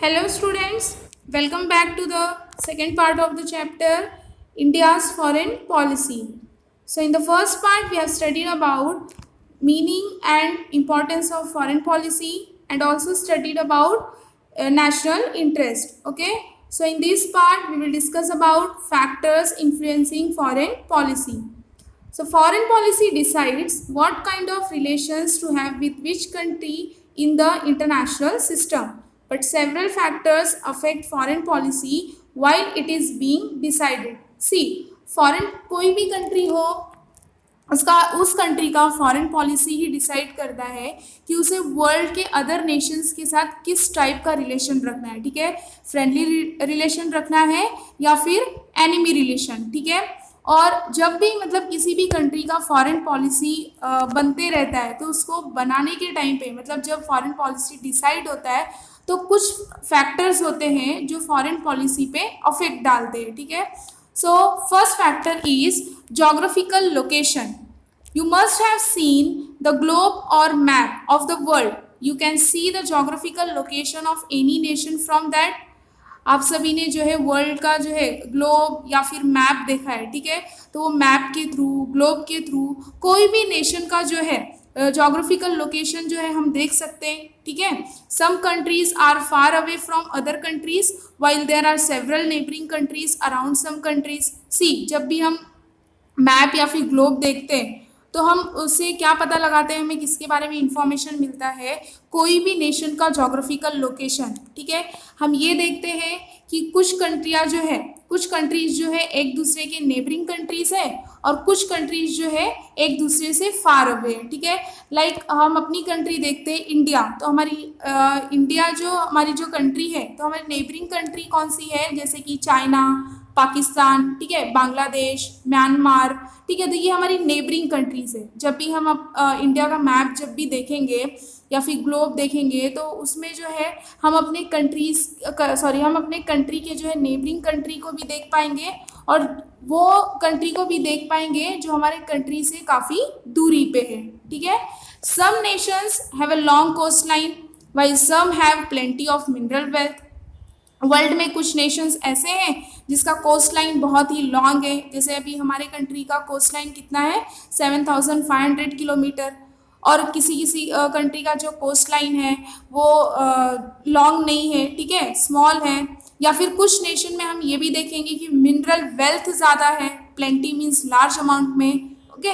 Hello students, welcome back to the second part of the chapter India's foreign policy. So in the first part we have studied about meaning and importance of foreign policy and also studied about national interest. Okay, so in this part we will discuss about factors influencing foreign policy. So foreign policy decides what kind of relations to have with which country in the international system. But several factors affect foreign policy while it is being decided. See, foreign कोई भी country हो उसका उस country का foreign policy ही decide करता है कि उसे वर्ल्ड के अदर नेशंस के साथ किस टाइप का रिलेशन रखना है. ठीक है, फ्रेंडली रिलेशन रखना है या फिर एनिमी रिलेशन. ठीक है, और जब भी मतलब किसी भी कंट्री का फॉरेन पॉलिसी बनते रहता है तो उसको बनाने के टाइम पे मतलब जब फॉरेन पॉलिसी डिसाइड होता है तो कुछ फैक्टर्स होते हैं जो फॉरेन पॉलिसी पे अफेक्ट डालते हैं. ठीक है, so first factor is geographical location. You must have seen the globe or map of the world. You can see the geographical location of any nation from that. आप सभी ने जो है वर्ल्ड का जो है ग्लोब या फिर मैप देखा है. ठीक है, तो वो मैप के थ्रू ग्लोब के थ्रू कोई भी नेशन का जो है जोग्राफिकल लोकेशन जो है हम देख सकते हैं. ठीक है, some countries are far away from other countries while there are several neighbouring countries around some countries. See, जब भी हम मैप या फिर ग्लोब देखते हैं तो हम उससे क्या पता लगाते हैं, हमें किसके बारे में इंफॉर्मेशन मिलता है, कोई भी नेशन का जोग्राफिकल लोकेशन. ठीक है, हम ये देखते हैं कि कुछ कंट्रियाँ जो है कुछ कंट्रीज जो है एक दूसरे के नेबरिंग कंट्रीज है और कुछ कंट्रीज जो है एक दूसरे से फार अवे है. ठीक है, लाइक हम अपनी कंट्री देखते हैं इंडिया, तो हमारी इंडिया जो हमारी जो कंट्री है तो हमारी नेबरिंग कंट्री कौन सी है, जैसे कि चाइना, पाकिस्तान, ठीक है, बांग्लादेश, म्यांमार. ठीक है, तो ये हमारी नेबरिंग कंट्रीज है. जब भी हम इंडिया का मैप जब भी देखेंगे या फिर ग्लोब देखेंगे तो उसमें जो है हम अपने हम अपने कंट्री के जो है नेबरिंग कंट्री को भी देख पाएंगे और वो कंट्री को भी देख पाएंगे जो हमारे कंट्री से काफ़ी दूरी पे है. ठीक है, some nations have a long coast line while some have plenty of mineral wealth. World में कुछ नेशंस ऐसे हैं जिसका कोस्ट लाइन बहुत ही लॉन्ग है, जैसे अभी हमारे कंट्री का कोस्ट लाइन कितना है 7,500 किलोमीटर, और किसी किसी कंट्री का जो कोस्ट लाइन है वो लॉन्ग नहीं है. ठीक है, स्मॉल है. या फिर कुछ नेशन में हम ये भी देखेंगे कि मिनरल वेल्थ ज़्यादा है, प्लेंटी मीन्स लार्ज अमाउंट में. Okay,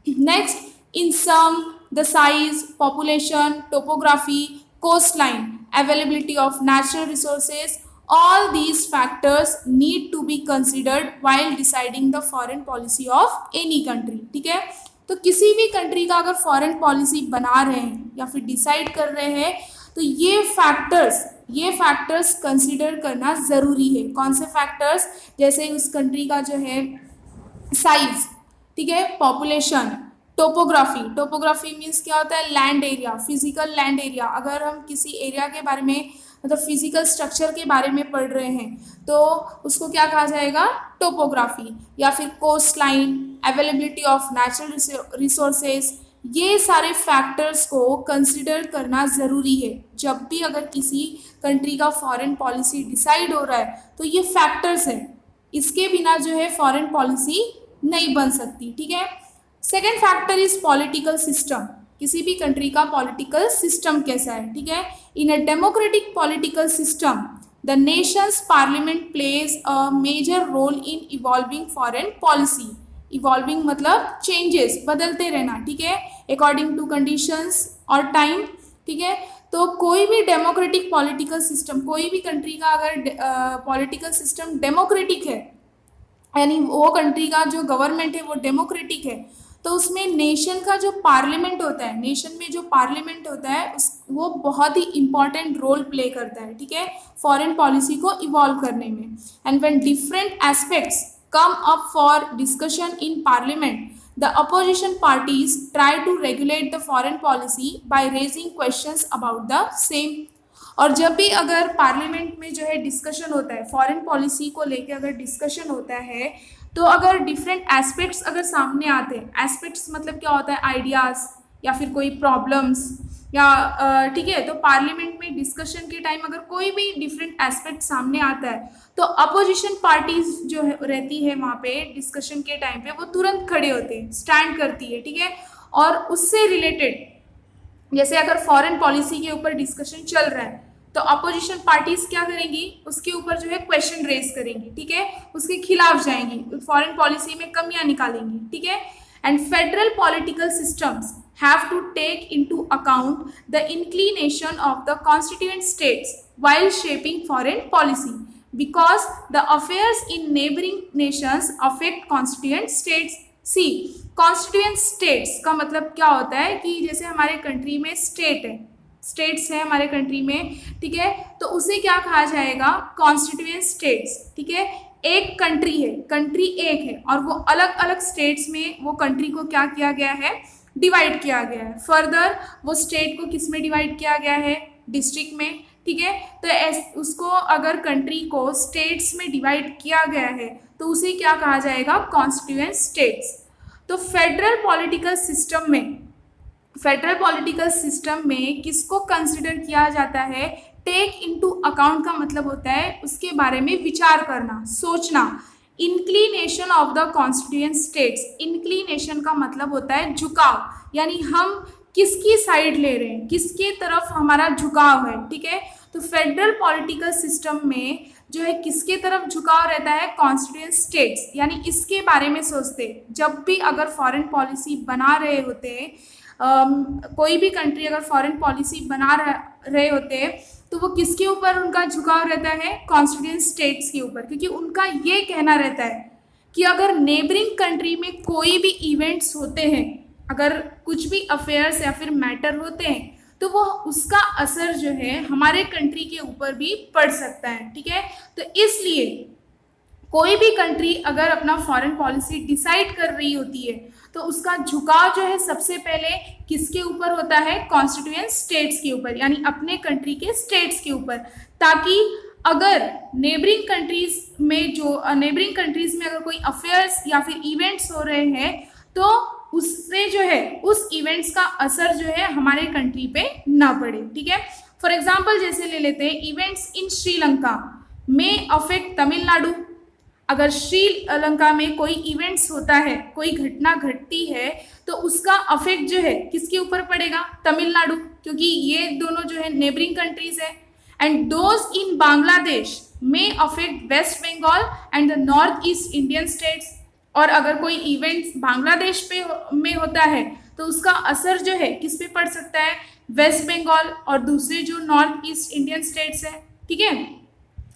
next, in sum the size, population, topography, coastline, availability of natural resources, all these factors need to be considered while deciding the foreign policy of any country. ठीक है, तो किसी भी country का अगर foreign policy बना रहे हैं या फिर डिसाइड कर रहे हैं तो ये फैक्टर्स कंसिडर करना ज़रूरी है. कौन से फैक्टर्स, जैसे उस कंट्री का जो है साइज, ठीक है, पॉपुलेशन, टोपोग्राफी मीन्स क्या होता है, land area, physical land area. अगर हम किसी एरिया के बारे में मतलब फिजिकल स्ट्रक्चर के बारे में पढ़ रहे हैं तो उसको क्या कहा जाएगा, टोपोग्राफी. या फिर coastline, availability of natural resources, ये सारे फैक्टर्स को कंसिडर करना ज़रूरी है. जब भी अगर किसी कंट्री का फॉरेन पॉलिसी डिसाइड हो रहा है तो ये फैक्टर्स हैं, इसके बिना जो है फॉरेन पॉलिसी नहीं बन सकती. ठीक है, second factor is political system. किसी भी कंट्री का पॉलिटिकल सिस्टम कैसा है. ठीक है, in a democratic political system the nation's parliament plays a major role in evolving foreign policy. Evolving मतलब चेंजेस, बदलते रहना. ठीक है, अकॉर्डिंग टू कंडीशंस और टाइम. ठीक है, तो कोई भी डेमोक्रेटिक पॉलिटिकल सिस्टम, कोई भी कंट्री का अगर पॉलिटिकल सिस्टम डेमोक्रेटिक है यानी वो कंट्री का जो गवर्नमेंट है वो डेमोक्रेटिक है, तो उसमें नेशन का जो पार्लियामेंट होता है, नेशन में जो पार्लियामेंट होता है वो बहुत ही इंपॉर्टेंट रोल प्ले करता है. ठीक है, फॉरेन पॉलिसी को इवॉल्व करने में. And when different aspects come up for discussion in parliament, the opposition parties try to regulate the foreign policy by raising questions about the same. और जब भी अगर पार्लियामेंट में जो है डिस्कशन होता है फॉरेन पॉलिसी को लेके, अगर डिस्कशन होता है तो अगर डिफरेंट एस्पेक्ट्स अगर सामने आते हैं, एस्पेक्ट्स मतलब क्या होता है, आइडियाज़ या फिर कोई प्रॉब्लम्स या ठीक है, तो पार्लियामेंट में डिस्कशन के टाइम अगर कोई भी डिफरेंट एस्पेक्ट सामने आता है तो अपोजिशन पार्टीज जो रहती है वहाँ पे डिस्कशन के टाइम पे वो तुरंत खड़े होते हैं, स्टैंड करती है, ठीक है। और उससे रिलेटेड जैसे अगर फॉरेन पॉलिसी के ऊपर डिस्कशन चल रहा है तो अपोजिशन पार्टीज क्या करेंगी, उसके ऊपर जो है क्वेश्चन रेज करेंगी, ठीक है, उसके खिलाफ जाएंगी, फॉरेन पॉलिसी में कमियां निकालेंगी, ठीक है। And federal political systems have to take into account the inclination of the constituent states while shaping foreign policy because the affairs in neighboring nations affect constituent states. See, constituent states का मतलब क्या होता है कि जैसे हमारे country में state है, स्टेट्स है हमारे कंट्री में, ठीक है, तो उसे क्या कहा जाएगा, कॉन्स्टिट्यूएंट स्टेट्स, ठीक है। एक कंट्री है, कंट्री एक है और वो अलग अलग स्टेट्स में वो कंट्री को क्या किया गया है, डिवाइड किया गया है। फर्दर वो स्टेट को किस में डिवाइड किया गया है, डिस्ट्रिक्ट में, ठीक है। तो उसको अगर कंट्री को स्टेट्स में डिवाइड किया गया है तो उसे क्या कहा जाएगा, कॉन्स्टिट्यूएंट स्टेट्स। तो फेडरल पॉलिटिकल सिस्टम में किसको कंसिडर किया जाता है, टेक इनटू अकाउंट का मतलब होता है उसके बारे में विचार करना, सोचना। Inclination of the constituent states, inclination का मतलब होता है झुकाव, यानी हम किसकी साइड ले रहे हैं, किसके तरफ हमारा झुकाव है, ठीक है। तो फेडरल पॉलिटिकल सिस्टम में जो है किसके तरफ झुकाव रहता है, कॉन्स्टिट्यूएंट स्टेट्स, यानी इसके बारे में सोचते जब भी अगर फॉरेन पॉलिसी बना रहे होते कोई भी कंट्री अगर फॉरेन पॉलिसी बना रहे होते तो वो किसके ऊपर उनका झुकाव रहता है, कॉन्स्टिट्यूएंट स्टेट्स के ऊपर, क्योंकि उनका ये कहना रहता है कि अगर नेबरिंग कंट्री में कोई भी इवेंट्स होते हैं, अगर कुछ भी अफेयर्स या फिर मैटर होते हैं तो वो उसका असर जो है हमारे कंट्री के ऊपर भी पड़ सकता है, ठीक है। तो इसलिए कोई भी कंट्री अगर अपना फॉरेन पॉलिसी डिसाइड कर रही होती है तो उसका झुकाव जो है सबसे पहले किसके ऊपर होता है, कॉन्स्टिट्यूएंट स्टेट्स के ऊपर, यानी अपने कंट्री के स्टेट्स के ऊपर, ताकि अगर नेबरिंग कंट्रीज में अगर कोई अफेयर्स या फिर इवेंट्स हो रहे हैं तो उससे जो है उस इवेंट्स का असर जो है हमारे कंट्री पे ना पड़े, ठीक है। फॉर एग्जाम्पल जैसे ले लेते हैं, इवेंट्स इन श्रीलंका में अफेक्ट तमिलनाडु। अगर श्रीलंका में कोई इवेंट्स होता है, कोई घटना घटती है तो उसका अफेक्ट जो है किसके ऊपर पड़ेगा, तमिलनाडु, क्योंकि ये दोनों जो है नेबरिंग कंट्रीज है। एंड दोज इन बांग्लादेश में affect West Bengal and the north east Indian states. और अगर कोई इवेंट बांग्लादेश में होता है तो उसका असर जो है किस पे पड़ सकता है, वेस्ट बंगाल और दूसरे जो नॉर्थ ईस्ट इंडियन स्टेट्स है, ठीक है।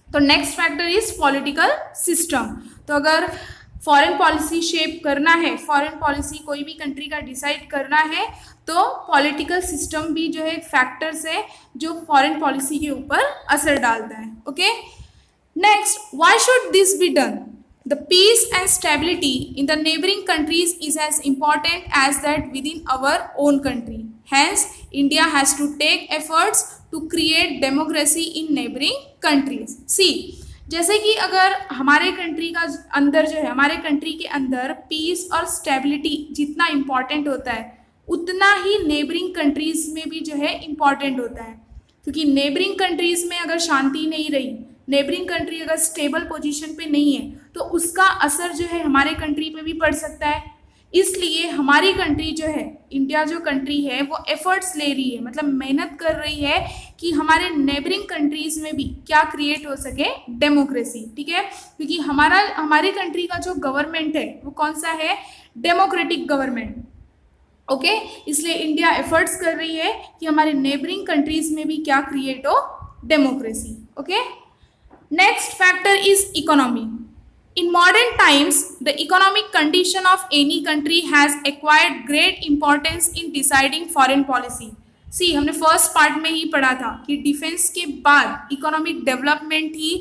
तो next factor is political system. तो अगर फॉरेन पॉलिसी शेप करना है, फॉरेन पॉलिसी कोई भी कंट्री का डिसाइड करना है तो पॉलिटिकल सिस्टम भी जो है फैक्टर्स है जो फॉरेन पॉलिसी के ऊपर असर डालता है, okay. Next, why should this be done? The peace and stability in the neighboring countries is as important as that within our own country. Hence, India has to take efforts to create democracy in neighboring countries. See, जैसे कि अगर हमारे country का अंदर जो है, हमारे country के अंदर पीस और स्टेबिलिटी जितना इम्पॉर्टेंट होता है उतना ही नेबरिंग कंट्रीज में भी जो है इम्पॉर्टेंट होता है, क्योंकि नेबरिंग कंट्रीज में अगर शांति नहीं रही, नेबरिंग कंट्री अगर स्टेबल पोजीशन पे नहीं है तो उसका असर जो है हमारे कंट्री पे भी पड़ सकता है। इसलिए हमारी कंट्री जो है, इंडिया जो कंट्री है वो एफर्ट्स ले रही है, मतलब मेहनत कर रही है कि हमारे नेबरिंग कंट्रीज में भी क्या क्रिएट हो सके, डेमोक्रेसी, ठीक है। क्योंकि हमारी कंट्री का जो गवर्नमेंट है वो कौन सा है, डेमोक्रेटिक गवर्नमेंट, ओके। इसलिए इंडिया एफर्ट्स कर रही है कि हमारे नेबरिंग कंट्रीज में भी क्या क्रिएट हो, democracy, okay. Next factor is economy. In modern times, the economic condition of any country has acquired great importance in deciding foreign policy. See, हमने फर्स्ट पार्ट में ही पढ़ा था कि डिफेंस के बाद इकोनॉमिक डेवलपमेंट ही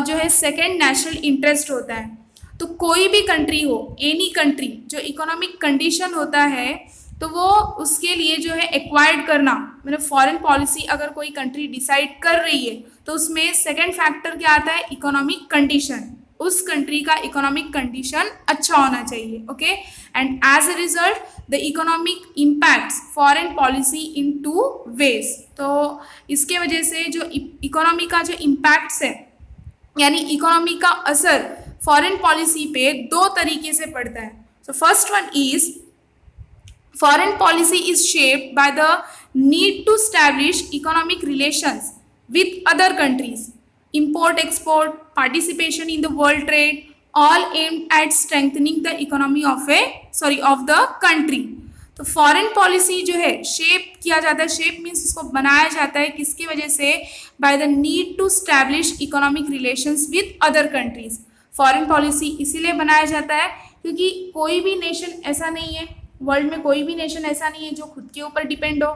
जो है सेकेंड नेशनल इंटरेस्ट होता है। तो कोई भी कंट्री हो, एनी कंट्री, जो इकोनॉमिक कंडीशन होता है तो वो उसके लिए जो है एक्वायर्ड करना, मतलब फॉरेन पॉलिसी अगर कोई कंट्री डिसाइड कर रही है तो उसमें सेकंड फैक्टर क्या आता है, इकोनॉमिक कंडीशन, उस कंट्री का इकोनॉमिक कंडीशन अच्छा होना चाहिए. Okay, and as a result the economic impacts foreign policy in 2 ways. तो इसके वजह से जो इकोनॉमी का जो इम्पैक्ट्स है, यानी इकोनॉमी का असर फॉरेन पॉलिसी पे 2 तरीके से पड़ता है. So first one is foreign policy is shaped by the need to establish economic relations with other countries. Import, export, participation in the world trade, all aimed at strengthening the economy of the country. तो foreign policy जो है shape किया जाता है, shape means उसको बनाया जाता है किसकी वजह से, by the need to establish economic relations with other countries. Foreign policy इसीलिए बनाया जाता है क्योंकि कोई भी नेशन ऐसा नहीं है, वर्ल्ड में कोई भी नेशन ऐसा नहीं है जो खुद के ऊपर डिपेंड हो.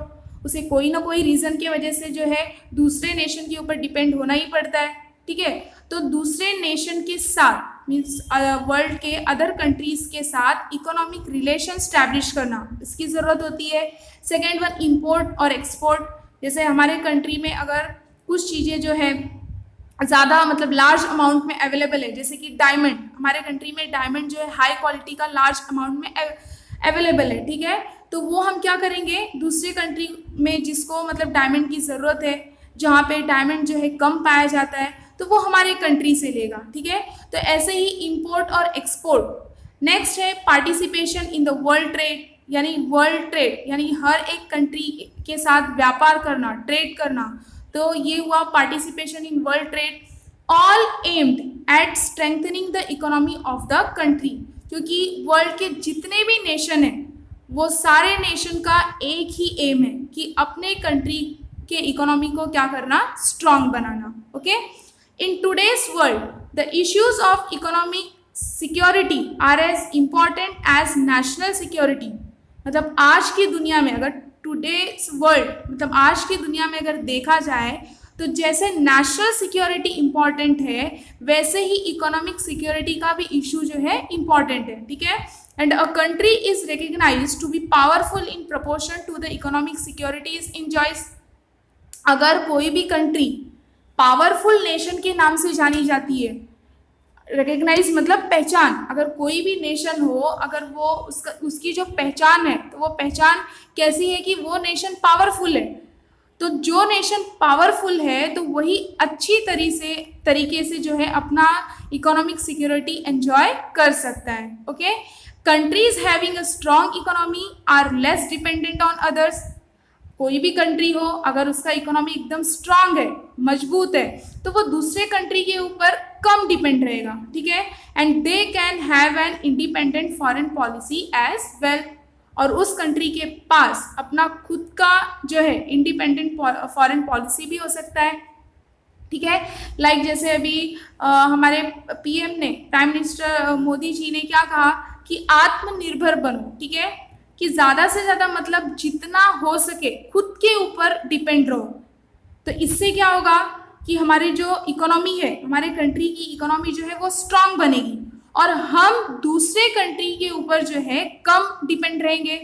उसे कोई ना कोई रीज़न की वजह से जो है दूसरे नेशन के ऊपर डिपेंड होना ही पड़ता है. ठीक है, तो दूसरे नेशन के साथ मीन्स वर्ल्ड के अदर कंट्रीज़ के साथ इकोनॉमिक रिलेशन स्टैब्लिश करना, इसकी ज़रूरत होती है. सेकेंड वन इम्पोर्ट और एक्सपोर्ट. जैसे हमारे कंट्री में अगर कुछ चीज़ें जो है ज़्यादा मतलब लार्ज अमाउंट में अवेलेबल है, जैसे कि डायमंड, हमारे कंट्री में डायमंड जो है हाई क्वालिटी का लार्ज अमाउंट में अवेलेबल है. ठीक है, तो वो हम क्या करेंगे, दूसरे कंट्री में जिसको मतलब डायमंड की ज़रूरत है, जहाँ पे डायमंड जो है कम पाया जाता है, तो वो हमारे कंट्री से लेगा. ठीक है, तो ऐसे ही इंपोर्ट और एक्सपोर्ट. नेक्स्ट है participation in the world trade, यानी वर्ल्ड ट्रेड यानी हर एक कंट्री के साथ व्यापार करना, ट्रेड करना. तो ये हुआ participation in world trade. All aimed at strengthening the economy of the country, क्योंकि वर्ल्ड के जितने भी नेशन हैं वो सारे नेशन का एक ही एम है कि अपने कंट्री के इकोनॉमी को क्या करना, स्ट्रांग बनाना. Okay, in today's world the issues of economic security are as important as national security. मतलब आज की दुनिया में, अगर टुडेज वर्ल्ड मतलब आज की दुनिया में अगर देखा जाए तो जैसे नेशनल सिक्योरिटी इम्पॉर्टेंट है वैसे ही इकोनॉमिक सिक्योरिटी का भी इशू जो है इम्पॉर्टेंट है. ठीक है, and a country is recognised to be powerful in proportion to the economic security is enjoys. अगर कोई भी कंट्री पावरफुल नेशन के नाम से जानी जाती है, रिकग्नाइज मतलब पहचान, अगर कोई भी नेशन हो, अगर वो उसकी जो पहचान है तो वो पहचान कैसी है कि वो नेशन पावरफुल है. तो जो नेशन पावरफुल है तो वही अच्छी तरीके से जो है अपना इकोनॉमिक सिक्योरिटी एंजॉय कर सकता है. Okay, countries having a strong economy are less dependent on others. कोई भी कंट्री हो, अगर उसका इकोनॉमी एकदम स्ट्रांग है, मजबूत है, तो वो दूसरे कंट्री के ऊपर कम डिपेंड रहेगा. ठीक है, and they can have an independent foreign policy as well. और उस कंट्री के पास अपना खुद का जो है इंडिपेंडेंट फॉरेन पॉलिसी भी हो सकता है. ठीक है, लाइक जैसे अभी हमारे पीएम ने, प्राइम मिनिस्टर मोदी जी ने क्या कहा कि आत्मनिर्भर बनो. ठीक है, कि ज़्यादा से ज़्यादा मतलब जितना हो सके खुद के ऊपर डिपेंड रहो. तो इससे क्या होगा कि हमारी जो इकोनॉमी है, हमारे कंट्री की इकोनॉमी जो है वो स्ट्रांग बनेगी और हम दूसरे कंट्री के ऊपर जो है कम डिपेंड रहेंगे.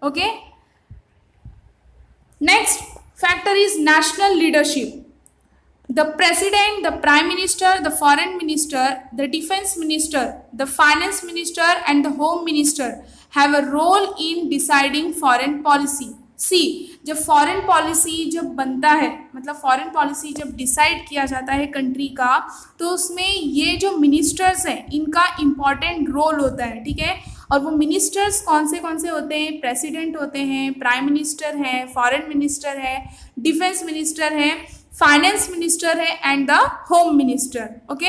Okay, next factor is national leadership. The president, the prime minister, the foreign minister, the defense minister, the finance minister and the home minister have a role in deciding foreign policy. See, जब foreign policy जब बनता है, मतलब foreign policy जब decide किया जाता है country का, तो उसमें ये जो मिनिस्टर्स हैं इनका इम्पॉर्टेंट रोल होता है. ठीक है, और वो मिनिस्टर्स कौन से होते हैं, प्रेसिडेंट होते हैं, प्राइम मिनिस्टर है, फॉरेन मिनिस्टर है, डिफेंस मिनिस्टर है, फाइनेंस मिनिस्टर है and the home minister. Okay,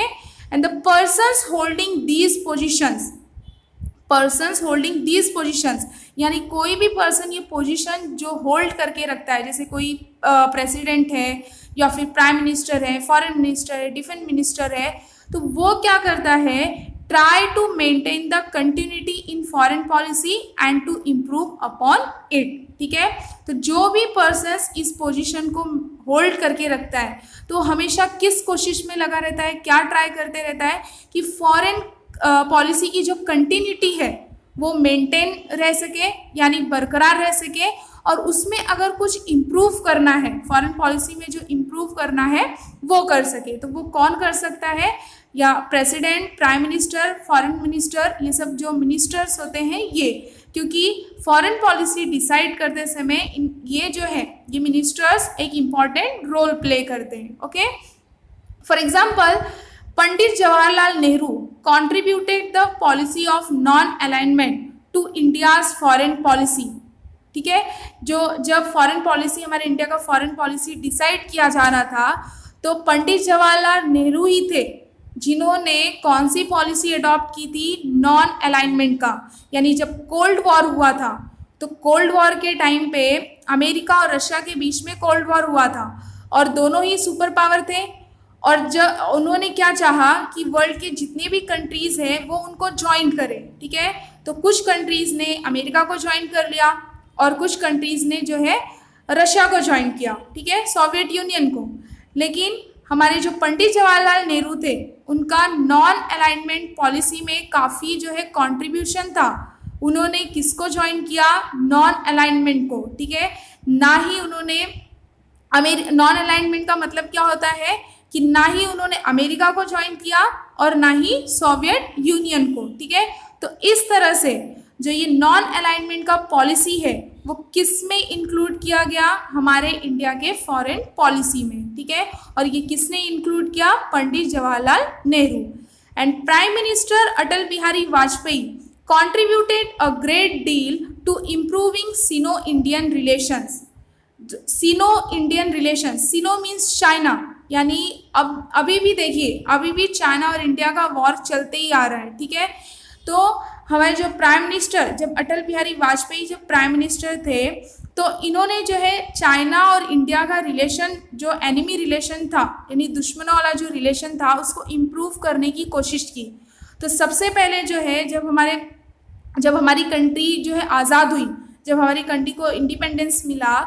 and the persons holding these positions यानी कोई भी पर्सन ये पोजीशन जो होल्ड करके रखता है, जैसे कोई प्रेसिडेंट है या फिर प्राइम मिनिस्टर है, फॉरेन मिनिस्टर है, डिफेंस मिनिस्टर है, तो वो क्या करता है, try to maintain the continuity in foreign policy and to improve upon it. ठीक है, तो जो भी पर्सन इस पोजीशन को होल्ड करके रखता है तो हमेशा किस कोशिश में लगा रहता है, क्या ट्राई करते रहता है कि फॉरेन पॉलिसी की जो कंटिन्यूटी है वो मेंटेन रह सके, यानी बरकरार रह सके, और उसमें अगर कुछ इम्प्रूव करना है, फॉरेन पॉलिसी में जो इम्प्रूव करना है वो कर सके। तो वो कौन कर सकता है? या president, prime minister, foreign minister, ये सब जो मिनिस्टर्स होते हैं ये, क्योंकि फॉरेन पॉलिसी डिसाइड करते समय ये जो है ये मिनिस्टर्स एक इम्पॉर्टेंट रोल प्ले करते हैं। Okay, for example Pandit Jawaharlal Nehru contributed the policy of non-alignment to India's foreign policy। ठीक है, जो जब फॉरेन पॉलिसी, हमारे इंडिया का फॉरेन पॉलिसी डिसाइड किया जा रहा था तो पंडित जवाहरलाल नेहरू ही थे जिन्होंने कौन सी पॉलिसी अडॉप्ट की थी? नॉन अलाइनमेंट का। यानी जब कोल्ड वॉर हुआ था तो कोल्ड वॉर के टाइम पे अमेरिका और रशिया के बीच में कोल्ड वॉर हुआ था और दोनों ही सुपर पावर थे, और जब उन्होंने क्या चाहा कि वर्ल्ड के जितने भी कंट्रीज़ हैं वो उनको ज्वाइन करें। ठीक है, तो कुछ कंट्रीज़ ने अमेरिका को ज्वाइन कर लिया और कुछ कंट्रीज़ ने जो है रशिया को ज्वाइन किया। ठीक है, सोवियत यूनियन को। लेकिन हमारे जो पंडित जवाहरलाल नेहरू थे उनका नॉन अलाइनमेंट पॉलिसी में काफ़ी जो है कंट्रीब्यूशन था। उन्होंने किसको ज्वाइन किया? नॉन अलाइनमेंट को। ठीक है, ना ही उन्होंने नॉन अलाइनमेंट का मतलब क्या होता है कि ना ही उन्होंने अमेरिका को ज्वाइन किया और ना ही सोवियत यूनियन को। ठीक है, तो इस तरह से जो ये नॉन अलाइनमेंट का पॉलिसी है वो किस में इंक्लूड किया गया? हमारे इंडिया के फॉरेन पॉलिसी में। ठीक है, और ये किसने इंक्लूड किया? Pandit Jawaharlal Nehru. And prime minister Atal Bihari Vajpayee contributed a great deal to improving Sino-Indian relations। Sino-Indian relations, Sino means China, यानी अब अभी भी देखिए अभी भी चाइना और इंडिया का वॉर चलते ही आ रहा है। ठीक है, तो हमारे जो प्राइम मिनिस्टर, जब अटल बिहारी वाजपेयी जब प्राइम मिनिस्टर थे तो इन्होंने जो है चाइना और इंडिया का रिलेशन, जो एनिमी रिलेशन था यानी दुश्मनों वाला जो रिलेशन था, उसको इम्प्रूव करने की कोशिश की। तो सबसे पहले जो है जब हमारी कंट्री जो है आज़ाद हुई, जब हमारी कंट्री को इंडिपेंडेंस मिला,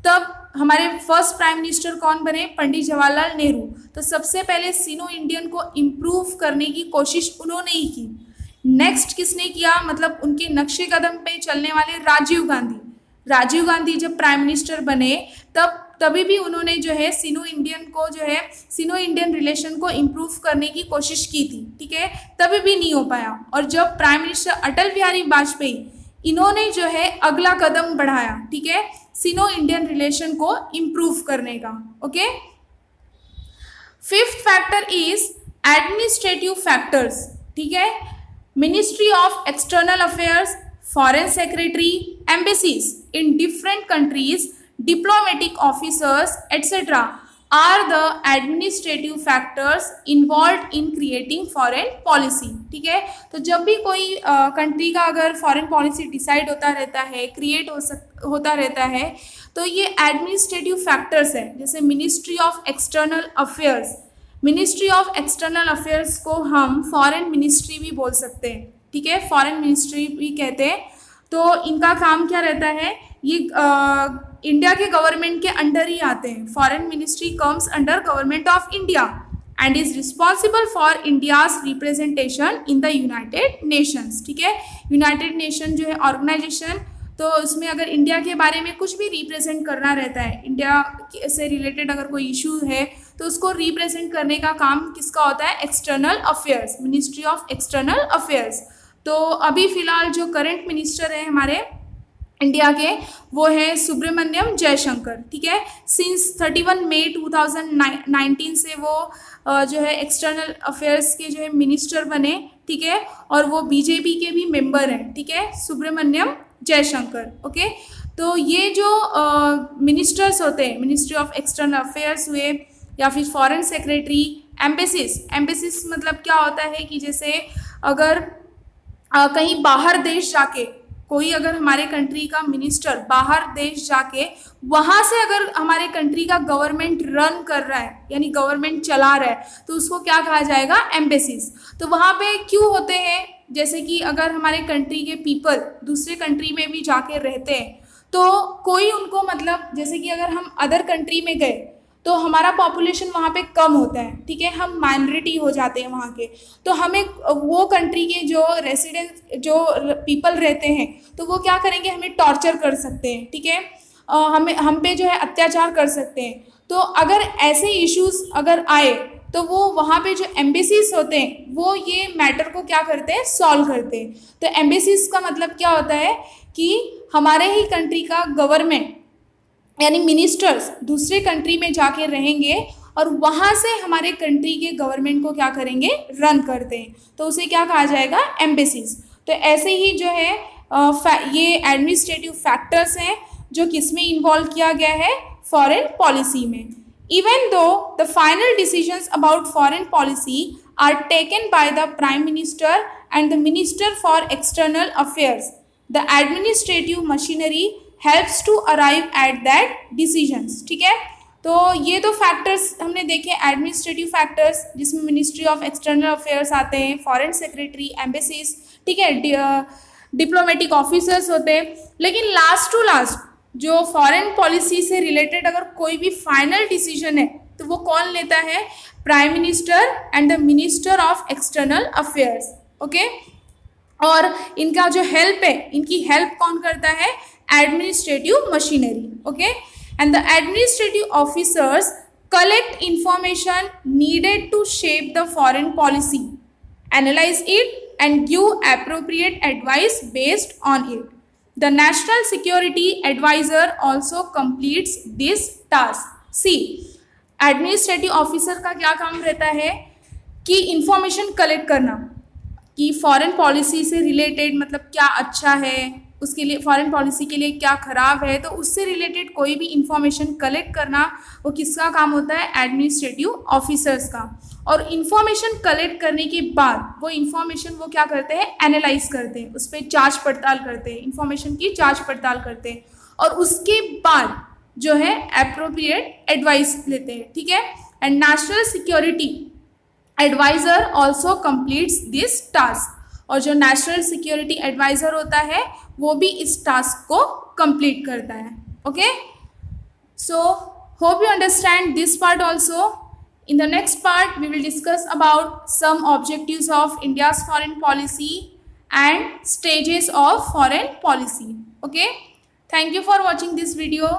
तब हमारे फर्स्ट प्राइम मिनिस्टर कौन बने? पंडित जवाहरलाल नेहरू। तो सबसे पहले सिनो इंडियन को इम्प्रूव करने की कोशिश उन्होंने ही की। नेक्स्ट किसने किया? मतलब उनके नक्शे कदम पे चलने वाले राजीव गांधी जब प्राइम मिनिस्टर बने तभी भी उन्होंने जो है सिनो इंडियन रिलेशन को इम्प्रूव करने की कोशिश की थी। ठीक है, तभी भी नहीं हो पाया। और जब प्राइम मिनिस्टर अटल बिहारी वाजपेयी, इन्होंने जो है अगला कदम बढ़ाया। ठीक है, सिनो इंडियन रिलेशन को इम्प्रूव करने का। Okay, fifth factor is administrative factors. ठीक है, ministry of external affairs, foreign secretary, embassies in different countries, diplomatic officers etc. are the administrative factors involved in creating foreign policy। ठीक है, तो जब भी कोई कंट्री का अगर फॉरेन पॉलिसी डिसाइड होता रहता है, क्रिएट होता रहता है, तो ये एडमिनिस्ट्रेटिव फैक्टर्स है। जैसे ministry of external affairs, ministry of external affairs को हम फॉरेन मिनिस्ट्री भी बोल सकते हैं। ठीक है, फॉरेन मिनिस्ट्री भी कहते हैं। तो इनका काम क्या रहता है? ये इंडिया के गवर्नमेंट के अंडर ही आते हैं। Foreign ministry comes under government of India and is responsible for India's representation in the United Nations. ठीक है, यूनाइटेड नेशन जो है ऑर्गेनाइजेशन, तो उसमें अगर इंडिया के बारे में कुछ भी रिप्रेजेंट करना रहता है, इंडिया से रिलेटेड अगर कोई इशू है तो उसको रिप्रेजेंट करने का काम किसका होता है? External affairs, ministry of external affairs. तो अभी फिलहाल जो करंट मिनिस्टर है हमारे इंडिया के, वो है सुब्रमण्यम जयशंकर। ठीक है, सिंस 31 मई 2019 से वो जो है एक्सटर्नल अफेयर्स के जो है मिनिस्टर बने। ठीक है, और वो बीजेपी के भी मेंबर हैं। ठीक है, सुब्रमण्यम जयशंकर। ओके, तो ये जो मिनिस्टर्स होते हैं, मिनिस्ट्री ऑफ एक्सटर्नल अफेयर्स हुए या फिर फॉरेन सेक्रेटरी, एम्बेसीज मतलब क्या होता है कि जैसे अगर कहीं बाहर देश जाके कोई अगर हमारे कंट्री का मिनिस्टर बाहर देश जाके वहाँ से अगर हमारे कंट्री का गवर्नमेंट रन कर रहा है, यानी गवर्नमेंट चला रहा है, तो उसको क्या कहा जाएगा? एम्बेसीज। तो वहाँ पे क्यों होते हैं? जैसे कि अगर हमारे कंट्री के पीपल दूसरे कंट्री में भी जाके रहते हैं तो कोई उनको, मतलब जैसे कि अगर हम अदर कंट्री में गए तो हमारा पॉपुलेशन वहाँ पे कम होता है, ठीक है, हम माइनॉरिटी हो जाते हैं वहाँ के, तो हमें वो कंट्री के जो रेसिडेंट जो पीपल रहते हैं तो वो क्या करेंगे, हमें टॉर्चर कर सकते हैं, ठीक है, हम पे जो है अत्याचार कर सकते हैं। तो अगर ऐसे इश्यूज अगर आए तो वो वहाँ पे जो एम्बेसीज होते हैं वो ये मैटर को क्या करते हैं, सॉल्व करते हैं। तो एम्बेसीज का मतलब क्या होता है कि हमारे ही कंट्री का गवर्नमेंट यानी मिनिस्टर्स दूसरे कंट्री में जाके रहेंगे और वहाँ से हमारे कंट्री के गवर्नमेंट को क्या करेंगे, रन करते हैं, तो उसे क्या कहा जाएगा, एम्बेसीज। तो ऐसे ही जो है ये एडमिनिस्ट्रेटिव फैक्टर्स हैं जो किसमें इन्वॉल्व किया गया है, फॉरेन पॉलिसी में। Even though the final decisions about foreign policy are taken by the prime minister and the minister for external affairs, the administrative machinery helps to arrive at that decisions, ठीक है। तो ये दो factors हमने देखे, administrative factors जिसमें ministry of external affairs आते हैं, फॉरेन सेक्रेटरी, एम्बेसीज, ठीक है, डिप्लोमेटिक ऑफिसर्स होते हैं। लेकिन लास्ट टू लास्ट जो फॉरेन पॉलिसी से रिलेटेड अगर कोई भी फाइनल डिसीजन है तो वो कौन लेता है, prime minister and the minister of external affairs, okay. और इनका जो हेल्प है, इनकी हेल्प कौन करता है, administrative machinery, okay. And the administrative officers collect information needed to shape the foreign policy, analyse it and give appropriate advice based on it. The National Security Advisor also completes this task. See, administrative officer का क्या काम रहता है कि information collect करना कि foreign policy से related मतलब क्या अच्छा है, उसके लिए फॉरेन पॉलिसी के लिए क्या ख़राब है, तो उससे रिलेटेड कोई भी इंफॉर्मेशन कलेक्ट करना वो किसका काम होता है, एडमिनिस्ट्रेटिव ऑफिसर्स का। और इन्फॉर्मेशन कलेक्ट करने के बाद वो इन्फॉर्मेशन वो क्या करते हैं, एनालाइज करते हैं, उस पर जांच पड़ताल करते हैं, इन्फॉर्मेशन की जांच पड़ताल करते हैं और उसके बाद जो है एप्रोप्रिएट एडवाइस लेते हैं, ठीक है। And national security adviser also completes this task, और जो नेशनल सिक्योरिटी एडवाइज़र होता है वो भी इस टास्क को कंप्लीट करता है, okay. So hope you understand this part also. In the next part, we will discuss about some objectives of India's foreign policy and stages of foreign policy. Okay. Thank you for watching this video.